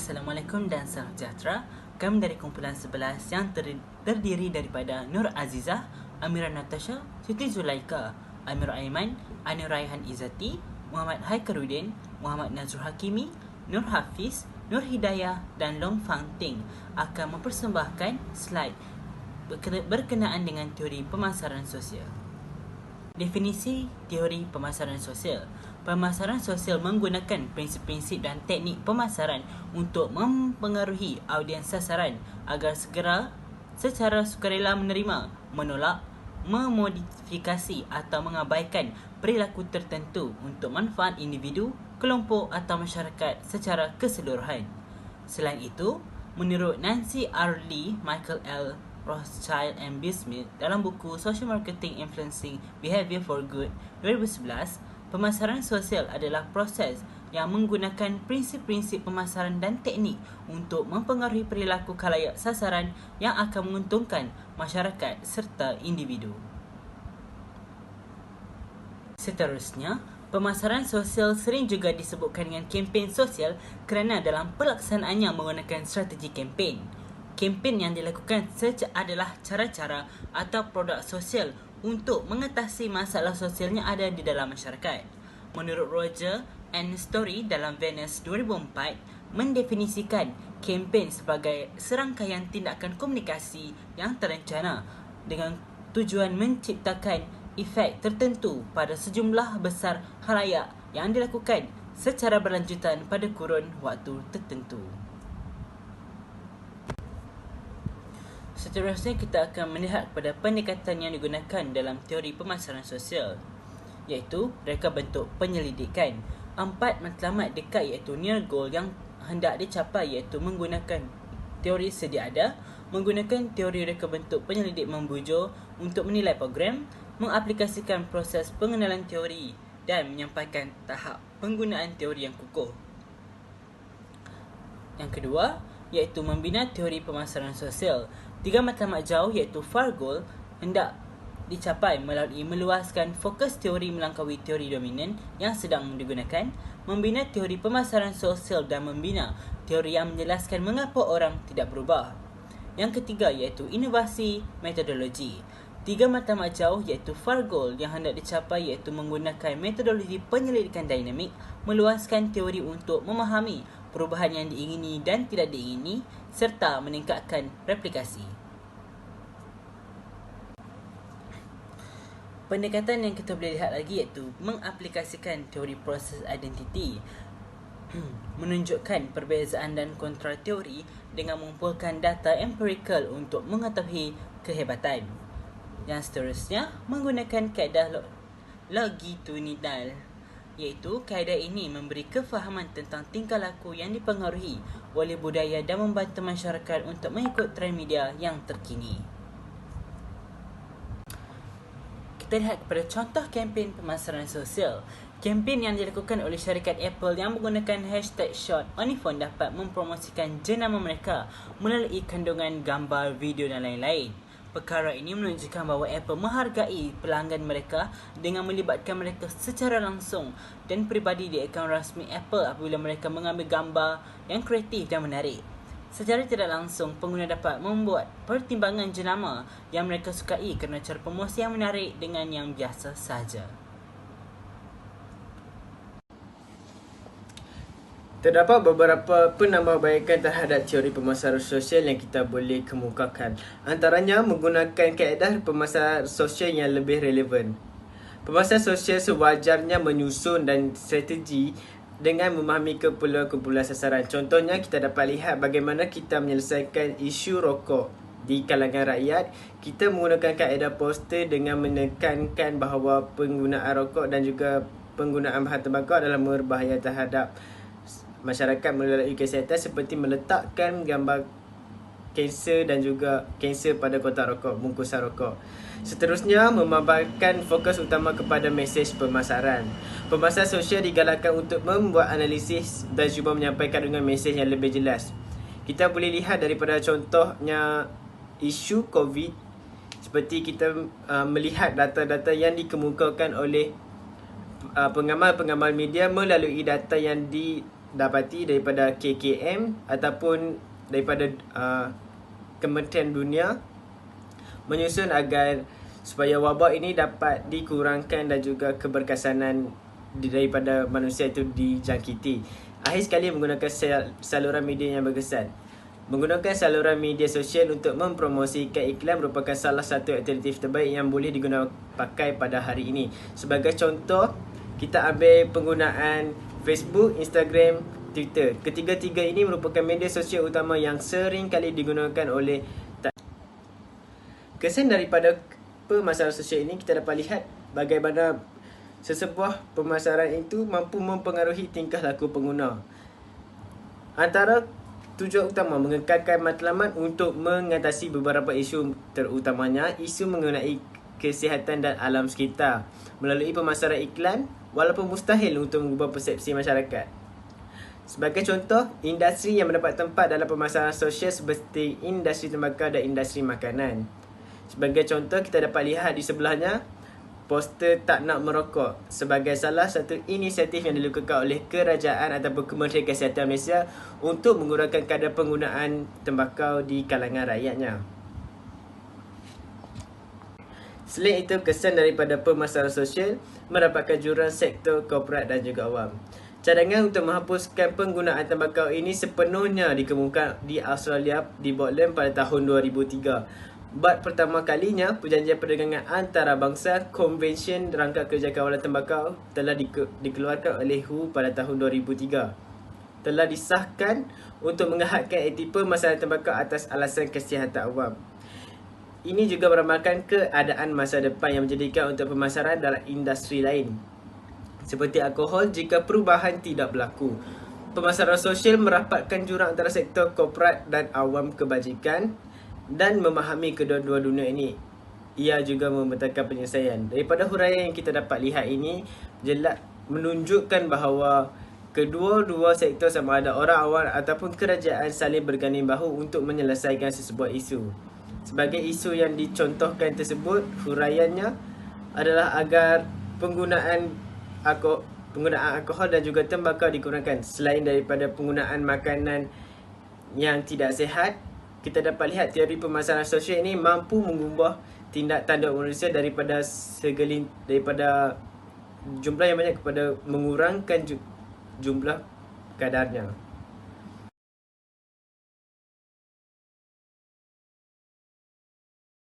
Assalamualaikum dan salam sejahtera. Kami dari kumpulan 11 yang terdiri daripada Nur Azizah, Amira Natasha, Siti Zulaika, Amir Aiman, Anir Raihan Izzati, Muhammad Haikaruddin, Muhammad Nazrul Hakimi, Nur Hafiz, Nur Hidayah dan Long Fang Ting akan mempersembahkan slide berkenaan dengan teori pemasaran sosial. Definisi teori pemasaran sosial. Pemasaran sosial menggunakan prinsip-prinsip dan teknik pemasaran untuk mempengaruhi audiens sasaran agar secara sukarela menerima, menolak, memodifikasi atau mengabaikan perilaku tertentu untuk manfaat individu, kelompok atau masyarakat secara keseluruhan. Selain itu, menurut Nancy R. Lee, Michael L. Rothschild and Bill Smith dalam buku Social Marketing Influencing Behavior for Good 2011, pemasaran sosial adalah proses yang menggunakan prinsip-prinsip pemasaran dan teknik untuk mempengaruhi perilaku khalayak sasaran yang akan menguntungkan masyarakat serta individu. Seterusnya, pemasaran sosial sering juga disebutkan dengan kempen sosial kerana dalam pelaksanaannya menggunakan strategi kempen. Kempen yang dilakukan adalah cara-cara atau produk sosial untuk mengatasi masalah sosial yang ada di dalam masyarakat. Menurut Roger and Story dalam Venice 2004, mendefinisikan kempen sebagai serangkaian tindakan komunikasi yang terencana dengan tujuan menciptakan efek tertentu pada sejumlah besar khalayak yang dilakukan secara berlanjutan pada kurun waktu tertentu. Seterusnya kita akan melihat pada pendekatan yang digunakan dalam teori pemasaran sosial, iaitu reka bentuk penyelidikan. 4 matlamat dekat iaitu near goal yang hendak dicapai iaitu menggunakan teori sedia ada, menggunakan teori reka bentuk penyelidik membujur untuk menilai program, mengaplikasikan proses pengenalan teori dan menyampaikan tahap penggunaan teori yang kukuh. Yang kedua iaitu membina teori pemasaran sosial. 3 matlamat jauh iaitu far goal hendak dicapai melalui meluaskan fokus teori melangkaui teori dominan yang sedang digunakan, membina teori pemasaran sosial dan membina teori yang menjelaskan mengapa orang tidak berubah. Yang ketiga iaitu inovasi metodologi. 3 matlamat jauh iaitu far goal yang hendak dicapai iaitu menggunakan metodologi penyelidikan dinamik, meluaskan teori untuk memahami perubahan yang diingini dan tidak diingini serta meningkatkan replikasi. Pendekatan yang kita boleh lihat lagi iaitu mengaplikasikan teori proses identiti, menunjukkan perbezaan dan kontra teori dengan mengumpulkan data empirikal untuk mengetahui kehebatan. Yang seterusnya, menggunakan kaedah longitudinal, iaitu kaedah ini memberi kefahaman tentang tingkah laku yang dipengaruhi oleh budaya dan membantu masyarakat untuk mengikut trend media yang terkini. Kita lihat kepada contoh kempen pemasaran sosial. Kempen yang dilakukan oleh syarikat Apple yang menggunakan hashtag short on iPhone dapat mempromosikan jenama mereka melalui kandungan gambar, video dan lain-lain. Perkara ini menunjukkan bahawa Apple menghargai pelanggan mereka dengan melibatkan mereka secara langsung dan peribadi di akaun rasmi Apple apabila mereka mengambil gambar yang kreatif dan menarik. Secara tidak langsung, pengguna dapat membuat pertimbangan jenama yang mereka sukai kerana cara promosi yang menarik dengan yang biasa sahaja. Terdapat beberapa penambahbaikan terhadap teori pemasaran sosial yang kita boleh kemukakan. Antaranya menggunakan kaedah pemasaran sosial yang lebih relevan. Pemasaran sosial sewajarnya menyusun dan strategi dengan memahami kumpulan sasaran. Contohnya kita dapat lihat bagaimana kita menyelesaikan isu rokok di kalangan rakyat. Kita menggunakan kaedah poster dengan menekankan bahawa penggunaan rokok dan juga penggunaan bahan tembakau adalah berbahaya terhadap masyarakat melalui kesihatan seperti meletakkan gambar kanser dan juga kanser pada kotak rokok, bungkusan rokok. Seterusnya, memaparkan fokus utama kepada mesej pemasaran. Pemasaran sosial digalakkan untuk membuat analisis dan cuba menyampaikan dengan mesej yang lebih jelas. Kita boleh lihat daripada contohnya isu COVID, seperti kita melihat data-data yang dikemukakan oleh pengamal-pengamal media melalui data yang dapati daripada KKM ataupun daripada Kementerian Dunia menyusun agar supaya wabak ini dapat dikurangkan dan juga keberkesanan daripada manusia itu dijangkiti. Akhir sekali menggunakan saluran media yang berkesan. Menggunakan saluran media sosial untuk mempromosikan iklan merupakan salah satu alternatif terbaik yang boleh digunakan pakai pada hari ini. Sebagai contoh, kita ambil penggunaan Facebook, Instagram, Twitter. Ketiga-tiga ini merupakan media sosial utama yang sering kali digunakan oleh kesan daripada pemasaran sosial ini, kita dapat lihat bagaimana sesebuah pemasaran itu mampu mempengaruhi tingkah laku pengguna. Antara tujuan utama mengekalkan matlamat untuk mengatasi beberapa isu, terutamanya isu mengenai kesihatan dan alam sekitar melalui pemasaran iklan, walaupun mustahil untuk mengubah persepsi masyarakat. Sebagai contoh, industri yang mendapat tempat dalam pemasaran sosial seperti industri tembakau dan industri makanan. Sebagai contoh, kita dapat lihat di sebelahnya poster tak nak merokok sebagai salah satu inisiatif yang dilakukan oleh kerajaan ataupun Kementerian Kesihatan Malaysia untuk mengurangkan kadar penggunaan tembakau di kalangan rakyatnya. Selain itu, kesan daripada pemasaran sosial mendapatkan jurang sektor korporat dan juga awam. Cadangan untuk menghapuskan penggunaan tembakau ini sepenuhnya dikemukakan di Australia di Portland pada tahun 2003. Buat pertama kalinya, perjanjian perdagangan antarabangsa Konvensyen Rangka Kerja Kawalan Tembakau telah dikeluarkan oleh WHO pada tahun 2003. Telah disahkan untuk menghadkan aktiviti pemasaran tembakau atas alasan kesihatan awam. Ini juga meramalkan keadaan masa depan yang menjadikan untuk pemasaran dalam industri lain seperti alkohol jika perubahan tidak berlaku. Pemasaran sosial merapatkan jurang antara sektor korporat dan awam kebajikan dan memahami kedua-dua dunia ini. Ia juga membentangkan penyelesaian. Daripada huraian yang kita dapat lihat ini jelas menunjukkan bahawa kedua-dua sektor sama ada orang awam ataupun kerajaan saling berganding bahu untuk menyelesaikan sesebuah isu. Sebagai isu yang dicontohkan tersebut, huraiannya adalah agar penggunaan alkohol dan juga tembakau dikurangkan. Selain daripada penggunaan makanan yang tidak sihat, kita dapat lihat teori pemasaran sosial ini mampu mengubah tindak tanduk manusia daripada jumlah yang banyak kepada mengurangkan jumlah kadarnya.